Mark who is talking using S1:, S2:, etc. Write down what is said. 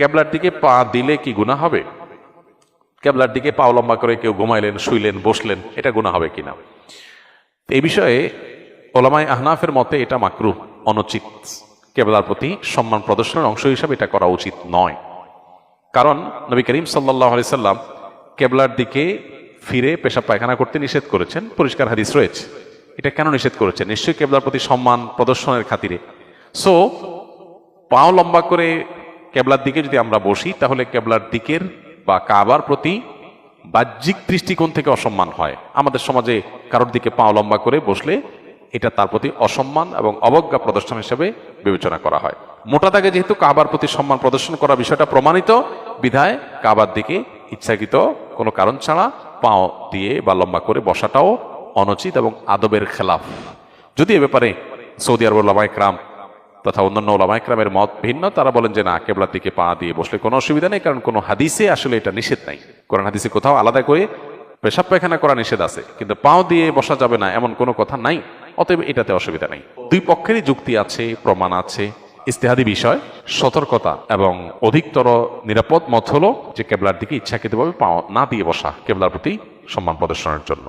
S1: কেবলার দিকে পা দিলে কি গুনাহ হবে? কেবলার দিকে পা লম্বা করে কেউ ঘুমাইলেন, শুইলেন, বসলেন, এটা গুনাহ হবে কিনা, এই বিষয়ে ওলামায়ে আহনাফের মতে এটা মাকরুহ, অনুচিত। কেবলার প্রতি সম্মান প্রদর্শনের অংশ হিসাবে এটা করা উচিত নয়। কারণ নবী করিম সাল্লাল্লাহু আলাইহি সাল্লাম কেবলার দিকে ফিরে পেশাব পায়খানা করতে নিষেধ করেছেন, পরিষ্কার হাদিস রয়েছে। এটা কেন নিষেধ করেছেন? নিশ্চয়ই কেবলার প্রতি সম্মান প্রদর্শনের খাতিরে। সো পাও লম্বা করে কেবলার দিকে যদি আমরা বসি, তাহলে কেবলার দিকের বা কাবার প্রতি বাহ্যিক দৃষ্টিকোণ থেকে অসম্মান হয়। আমাদের সমাজে কারোর দিকে পাও লম্বা করে বসলে এটা তার প্রতি অসম্মান এবং অবজ্ঞা প্রদর্শন হিসেবে বিবেচনা করা হয়। মোটা দাগে যেহেতু কাবার প্রতি সম্মান প্রদর্শন করা বিষয়টা প্রমাণিত, বিধায় কাবার দিকে ইচ্ছাকৃত কোনো কারণ ছাড়া পাও দিয়ে বা লম্বা করে বসাটাও অনুচিত এবং আদবের খেলাফ। যদি এ ব্যাপারে সৌদি আরব ওলামায়ে কেরাম তথা অন্যান্য ওলামায়ে কেরামের মত ভিন্ন, তারা বলেন যে না, কেবলার দিকে পা দিয়ে বসলে কোনো অসুবিধা নেই, কারণ কোনো হাদিসে আসলে এটা নিষেধ নাই। কোরআন হাদিসে কোথাও আলাদা করে পেশাব পায়খানা করা নিষেধ আছে, কিন্তু পাও দিয়ে বসা যাবে না এমন কোনো কথা নাই। অতএব এটাতে অসুবিধা নেই। দুই পক্ষেরই যুক্তি আছে, প্রমাণ আছে, ইজতিহাদি বিষয়। সতর্কতা এবং অধিকতর নিরাপদ মত হলো যে কেবলার দিকে ইচ্ছাকৃতভাবে পা না দিয়ে বসা, কেবলার প্রতি সম্মান প্রদর্শনের জন্য।